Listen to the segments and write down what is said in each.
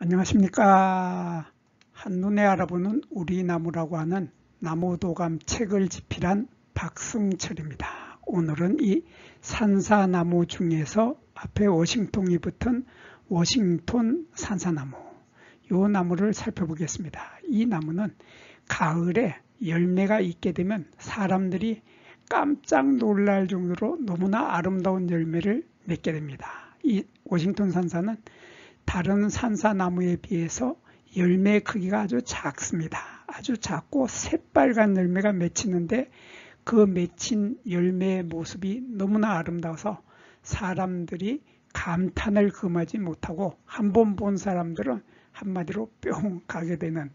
안녕하십니까. 한눈에 알아보는 우리 나무라고 하는 나무도감 책을 집필한 박승철입니다. 오늘은 이 산사나무 중에서 앞에 워싱턴이 붙은 워싱턴 산사나무, 이 나무를 살펴보겠습니다. 이 나무는 가을에 열매가 있게 되면 사람들이 깜짝 놀랄 정도로 너무나 아름다운 열매를 맺게 됩니다. 이 워싱턴 산사는 다른 산사나무에 비해서 열매 크기가 아주 작습니다. 아주 작고 새빨간 열매가 맺히는데 그 맺힌 열매의 모습이 너무나 아름다워서 사람들이 감탄을 금하지 못하고 한 번 본 사람들은 한마디로 뿅 가게 되는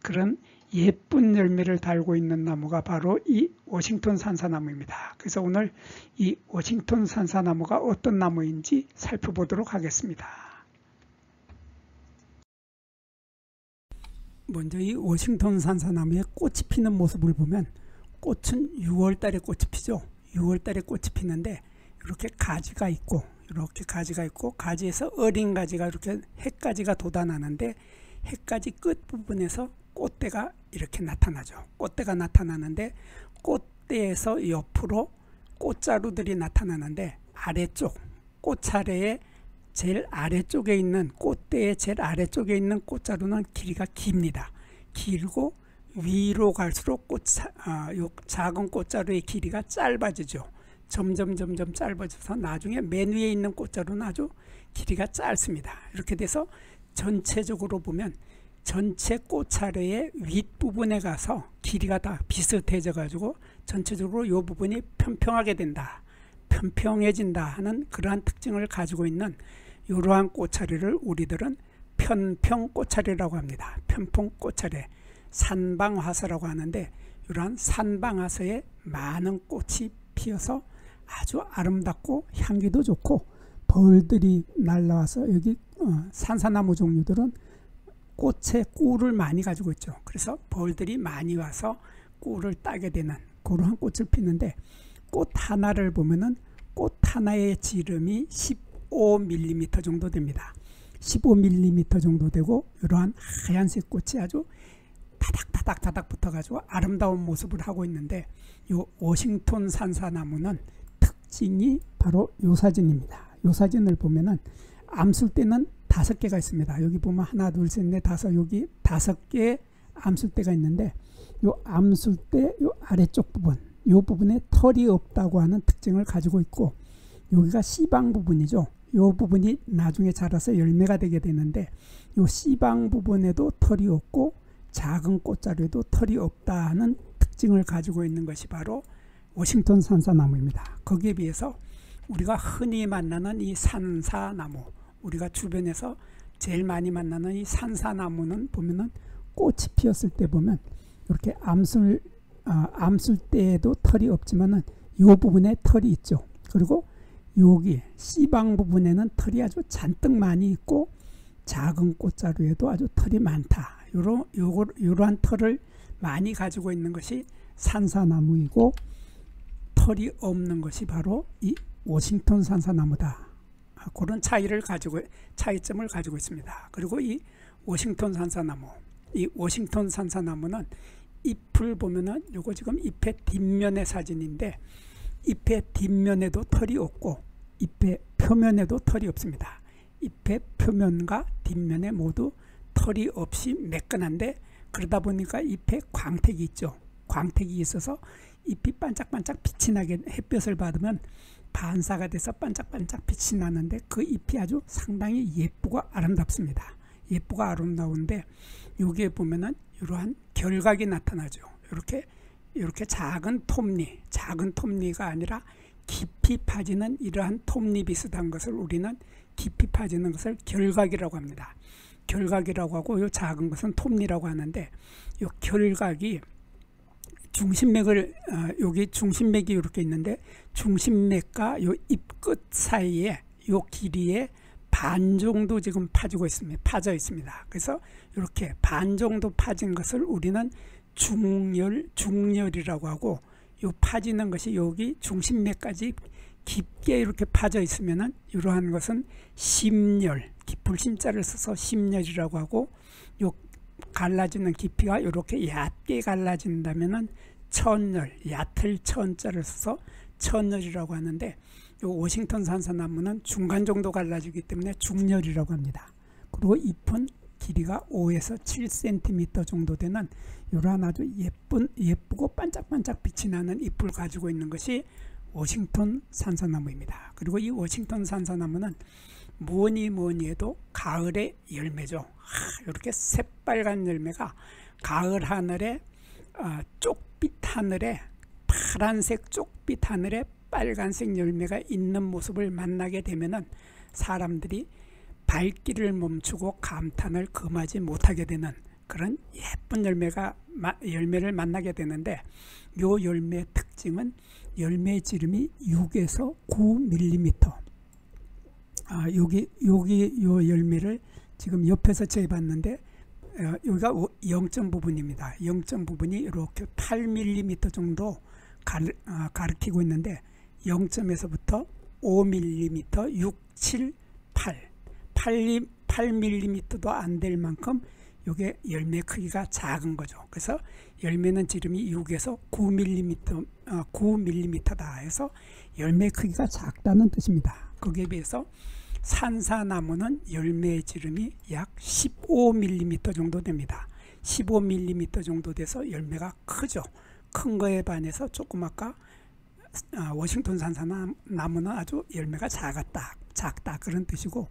그런 예쁜 열매를 달고 있는 나무가 바로 이 워싱턴 산사나무입니다. 그래서 오늘 이 워싱턴 산사나무가 어떤 나무인지 살펴보도록 하겠습니다. 먼저 이 워싱턴 산사나무의 꽃이 피는 모습을 보면 꽃은 6월달에 꽃이 피죠. 6월달에 꽃이 피는데 이렇게 가지가 있고 가지에서 어린 가지가 이렇게 핵가지가 돋아나는데 핵가지 끝부분에서 꽃대가 이렇게 나타나죠. 꽃대가 나타나는데 꽃대에서 옆으로 꽃자루들이 나타나는데 아래쪽 꽃차례의 제일 아래쪽에 있는 꽃대의 제일 아래쪽에 있는 꽃자루는 길이가 깁니다. 길고 위로 갈수록 요 작은 꽃자루의 길이가 짧아지죠. 점점 짧아져서 나중에 맨 위에 있는 꽃자루는 아주 길이가 짧습니다. 이렇게 돼서 전체적으로 보면 전체 꽃차례의 윗부분에 가서 길이가 다 비슷해져 가지고 전체적으로 이 부분이 평평하게 된다, 평평해진다 하는 그러한 특징을 가지고 있는 이러한 꽃차례를 우리들은 편평꽃차례라고 합니다. 편평꽃차례, 산방화서라고 하는데 이러한 산방화서에 많은 꽃이 피어서 아주 아름답고 향기도 좋고 벌들이 날라와서 여기 산사나무 종류들은 꽃에 꿀을 많이 가지고 있죠. 그래서 벌들이 많이 와서 꿀을 따게 되는 그러한 꽃을 피는데 꽃 하나를 보면은 꽃 하나의 지름이 15mm 정도 됩니다. 15mm 정도 되고 이러한 하얀색 꽃이 아주 타닥타닥 붙어가지고 아름다운 모습을 하고 있는데 이 워싱턴 산사나무는 특징이 바로 이 사진입니다. 이 사진을 보면은 암술대는 5개가 있습니다. 여기 보면 하나, 둘, 셋, 넷, 다섯, 여기 5개의 암술대가 있는데 이 암술대 이 아래쪽 부분, 이 부분에 털이 없다고 하는 특징을 가지고 있고 여기가 씨방 부분이죠. 이 부분이 나중에 자라서 열매가 되게 되는데 이 씨방 부분에도 털이 없고 작은 꽃자루에도 털이 없다 하는 특징을 가지고 있는 것이 바로 워싱턴 산사나무입니다. 거기에 비해서 우리가 흔히 만나는 이 산사나무, 우리가 주변에서 제일 많이 만나는 이 산사나무는 보면은 꽃이 피었을 때 보면 이렇게 암술대에도 털이 없지만은 이 부분에 털이 있죠. 그리고 여기 씨방 부분에는 털이 아주 잔뜩 많이 있고 작은 꽃자루에도 아주 털이 많다. 이러한 털을 많이 가지고 있는 것이 산사나무이고 털이 없는 것이 바로 이 워싱턴 산사나무다. 그런 차이점을 가지고 있습니다. 그리고 이 워싱턴 산사나무는 잎을 보면은 요거 지금 잎의 뒷면의 사진인데 잎의 뒷면에도 털이 없고 잎의 표면에도 털이 없습니다. 잎의 표면과 뒷면에 모두 털이 없이 매끈한데 그러다 보니까 잎에 광택이 있죠. 광택이 있어서 잎이 반짝반짝 빛이 나게 햇볕을 받으면 반사가 돼서 반짝반짝 빛이 나는데 그 잎이 아주 상당히 예쁘고 아름답습니다. 예쁘고 아름다운데 여기에 보면은 이러한 결각이 나타나죠. 이렇게 작은 톱니가 아니라 깊이 파지는 이러한 톱니 비슷한 것을 우리는 깊이 파지는 것을 결각이라고 합니다. 결각이라고 하고 이 작은 것은 톱니라고 하는데 이 결각이 중심맥을 여기 중심맥이 이렇게 있는데 중심맥과 이 잎끝 사이에 이 길이에 반 정도 지금 파져 있습니다. 그래서 이렇게 반 정도 파진 것을 우리는 중열이라고 하고 이 파지는 것이 여기 중심맥까지 깊게 이렇게 파져 있으면은 이러한 것은 심열, 깊을 심자를 써서 심열이라고 하고, 요 갈라지는 깊이가 이렇게 얕게 갈라진다면은 천열, 얕을 천자를 써서 천열이라고 하는데, 요 워싱턴 산사나무는 중간 정도 갈라지기 때문에 중열이라고 합니다. 그리고 잎은 길이가 5에서 7cm 정도 되는 이러한 아주 예쁘고 반짝반짝 빛이 나는 잎을 가지고 있는 것이 워싱턴 산사나무입니다. 그리고 이 워싱턴 산사나무는 뭐니 해도 가을의 열매죠. 이렇게 새빨간 열매가 가을 하늘에 쪽빛 하늘에 파란색 쪽빛 하늘에 빨간색 열매가 있는 모습을 만나게 되면은 사람들이 발길을 멈추고 감탄을 금하지 못하게 되는 그런 예쁜 열매를 만나게 되는데, 요 열매의 특징은 열매 지름이 6에서 9mm. 여기 요 열매를 지금 옆에서 재봤는데, 여기가 0점 부분입니다. 0점 부분이 이렇게 8mm 정도 가리키고 있는데, 0점에서부터 5mm, 6, 7, 8mm도 안 될 만큼 이게 열매 크기가 작은 거죠. 그래서 열매는 지름이 6에서 9mm다 해서 열매 크기가 작다는 뜻입니다. 거기에 비해서 산사나무는 열매 지름이 약 15mm 정도 됩니다. 15mm 정도 돼서 열매가 크죠. 큰 거에 반해서 조금 아까 워싱턴 산사나무는 아주 열매가 작다 그런 뜻이고,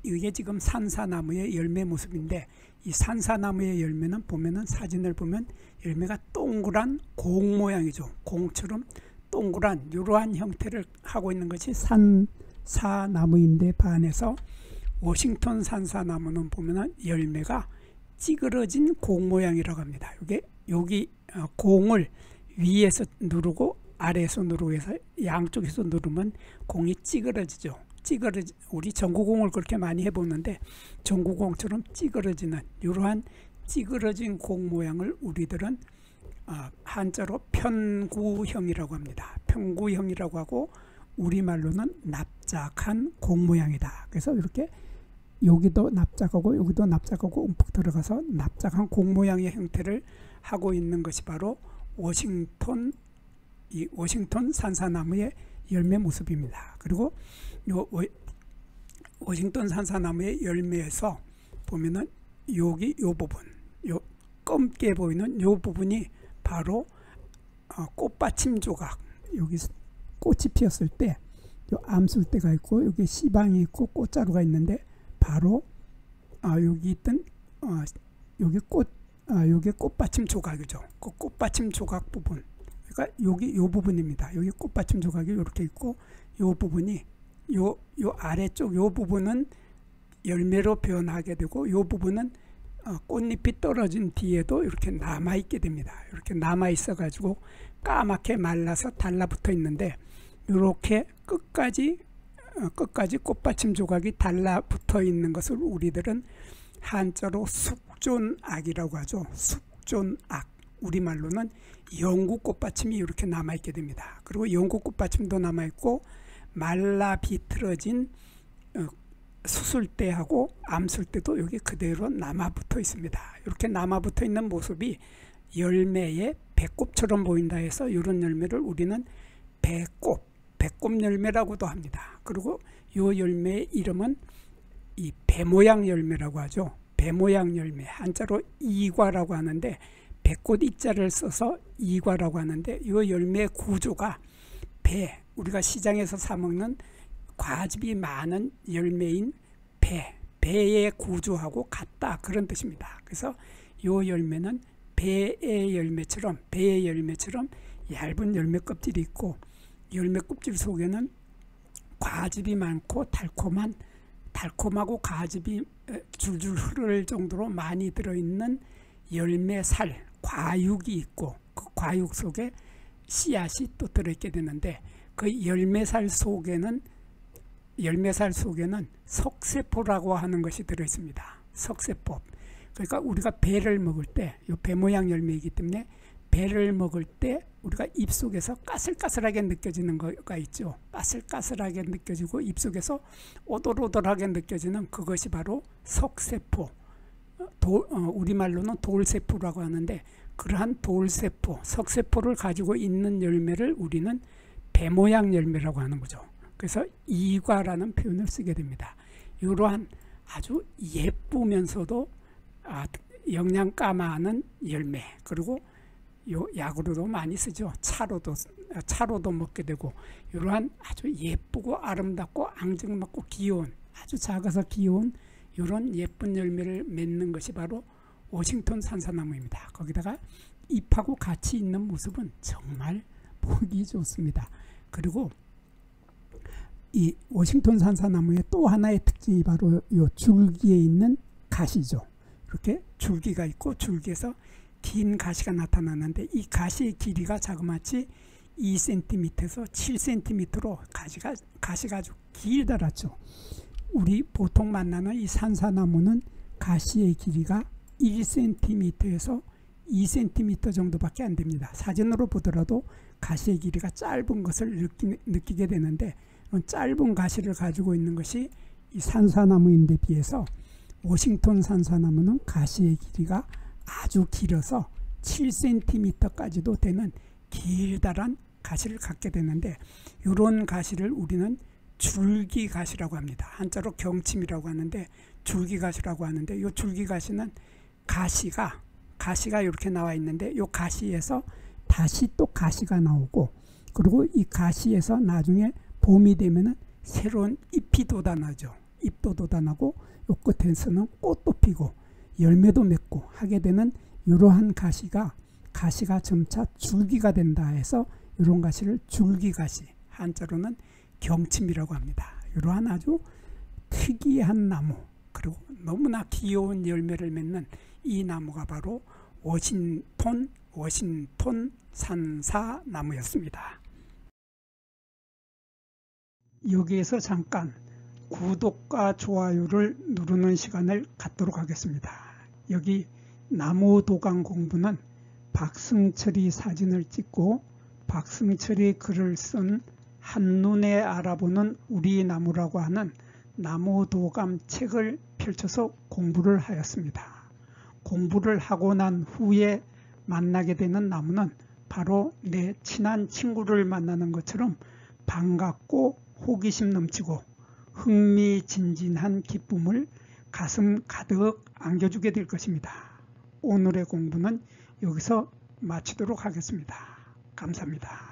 이게 지금 산사나무의 열매 모습인데, 이 산사나무의 열매는 보면은 사진을 보면 열매가 동그란 공 모양이죠. 공처럼 동그란 이러한 형태를 하고 있는 것이 산사나무인데, 반해서 워싱턴 산사나무는 보면은 열매가 찌그러진 공 모양이라고 합니다. 여기 공을 위에서 누르고 아래에서 누르고 해서 양쪽에서 누르면 공이 찌그러지죠. 우리 전구공을 그렇게 많이 해보는데 전구공처럼 찌그러지는 이러한 찌그러진 공 모양을 우리들은 한자로 편구형이라고 합니다. 편구형이라고 하고, 우리말로는 납작한 공 모양이다. 그래서 이렇게 여기도 납작하고 여기도 납작하고 움푹 들어가서 납작한 공 모양의 형태를 하고 있는 것이 바로 워싱턴 산사나무의 열매 모습입니다. 그리고 워싱턴 산사나무의 열매에서 보면은 여기 요 부분, 요 검게 보이는 요 부분이 바로 꽃받침 조각. 여기 꽃이 피었을 때 요 암술대가 있고 여기 씨방이 있고 꽃자루가 있는데, 바로 여기 있던 여기 꽃받침 조각이죠. 그 꽃받침 조각 부분, 그러니까 여기 요 부분입니다. 여기 꽃받침 조각이 이렇게 있고, 요 부분이 요 아래쪽 요 부분은 열매로 변하게 되고, 요 부분은 꽃잎이 떨어진 뒤에도 이렇게 남아 있게 됩니다. 이렇게 남아 있어 가지고 까맣게 말라서 달라붙어 있는데, 이렇게 끝까지 꽃받침 조각이 달라붙어 있는 것을 우리들은 한자로 숙존악이라고 하죠. 숙존악. 우리말로는 영구 꽃받침이 이렇게 남아있게 됩니다. 그리고 영구 꽃받침도 남아있고, 말라 비틀어진 수술대하고 암술대도 여기 그대로 남아붙어 있습니다. 이렇게 남아붙어 있는 모습이 열매의 배꼽처럼 보인다 해서 이런 열매를 우리는 배꼽 열매라고도 합니다. 그리고 이 열매의 이름은 이 배모양 열매라고 하죠. 배모양 열매, 한자로 이과라고 하는데, 배꽃 이자를 써서 이과라고 하는데, 이 열매의 구조가 우리가 시장에서 사 먹는 과즙이 많은 열매인 배의 구조하고 같다, 그런 뜻입니다. 그래서 이 열매는 배의 열매처럼 얇은 열매 껍질이 있고, 열매 껍질 속에는 과즙이 많고 달콤하고 과즙이 줄줄 흐를 정도로 많이 들어있는 열매살, 과육이 있고, 그 과육 속에 씨앗이 또 들어있게 되는데, 그 열매살 속에는 석쇠포라고 하는 것이 들어있습니다. 석쇠포. 그러니까 우리가 배를 먹을 때, 이 배 모양 열매이기 때문에 배를 먹을 때 우리가 입속에서 까슬까슬하게 느껴지는 거가 있죠. 까슬까슬하게 느껴지고 입속에서 오돌오돌하게 느껴지는 그것이 바로 석세포, 우리말로는 돌세포라고 하는데, 그러한 돌세포, 석세포를 가지고 있는 열매를 우리는 배 모양 열매라고 하는 거죠. 그래서 이과라는 표현을 쓰게 됩니다. 이러한 아주 예쁘면서도 영양가 많은 열매, 그리고 요 약으로도 많이 쓰죠. 차로도 먹게 되고, 이러한 아주 예쁘고 아름답고 앙증맞고 귀여운, 아주 작아서 귀여운 이런 예쁜 열매를 맺는 것이 바로 워싱턴 산사나무입니다. 거기다가 잎하고 같이 있는 모습은 정말 보기 좋습니다. 그리고 이 워싱턴 산사나무의 또 하나의 특징이 바로 이 줄기에 있는 가시죠. 이렇게 줄기가 있고 줄기에서 긴 가시가 나타나는데, 이 가시의 길이가 자그마치 2cm에서 7cm로 가시가 아주 길다랗죠. 우리 보통 만나는 이 산사나무는 가시의 길이가 1cm에서 2cm 정도밖에 안 됩니다. 사진으로 보더라도 가시의 길이가 짧은 것을 느끼게 되는데, 짧은 가시를 가지고 있는 것이 이 산사나무인데 비해서 워싱턴 산사나무는 가시의 길이가 아주 길어서 7cm까지도 되는 길다란 가시를 갖게 되는데, 이런 가시를 우리는 줄기가시라고 합니다. 한자로 경침이라고 하는데 줄기가시라고 하는데, 이 줄기가시는 가시가 이렇게 나와 있는데, 이 가시에서 다시 또 가시가 나오고, 그리고 이 가시에서 나중에 봄이 되면은 새로운 잎이 돋아나죠. 잎도 돋아나고, 이 끝에서는 꽃도 피고 열매도 맺고 하게 되는 이러한 가시가 점차 줄기가 된다 해서 이런 가시를 줄기가시, 한자로는 경침이라고 합니다. 이러한 아주 특이한 나무, 그리고 너무나 귀여운 열매를 맺는 이 나무가 바로 워싱턴 산사나무였습니다. 여기에서 잠깐 구독과 좋아요를 누르는 시간을 갖도록 하겠습니다. 여기 나무도감 공부는 박승철이 사진을 찍고 박승철이 글을 쓴 한눈에 알아보는 우리 나무라고 하는 나무도감 책을 펼쳐서 공부를 하였습니다. 공부를 하고 난 후에 만나게 되는 나무는 바로 내 친한 친구를 만나는 것처럼 반갑고 호기심 넘치고 흥미진진한 기쁨을 가슴 가득 안겨주게 될 것입니다. 오늘의 공부는 여기서 마치도록 하겠습니다. 감사합니다.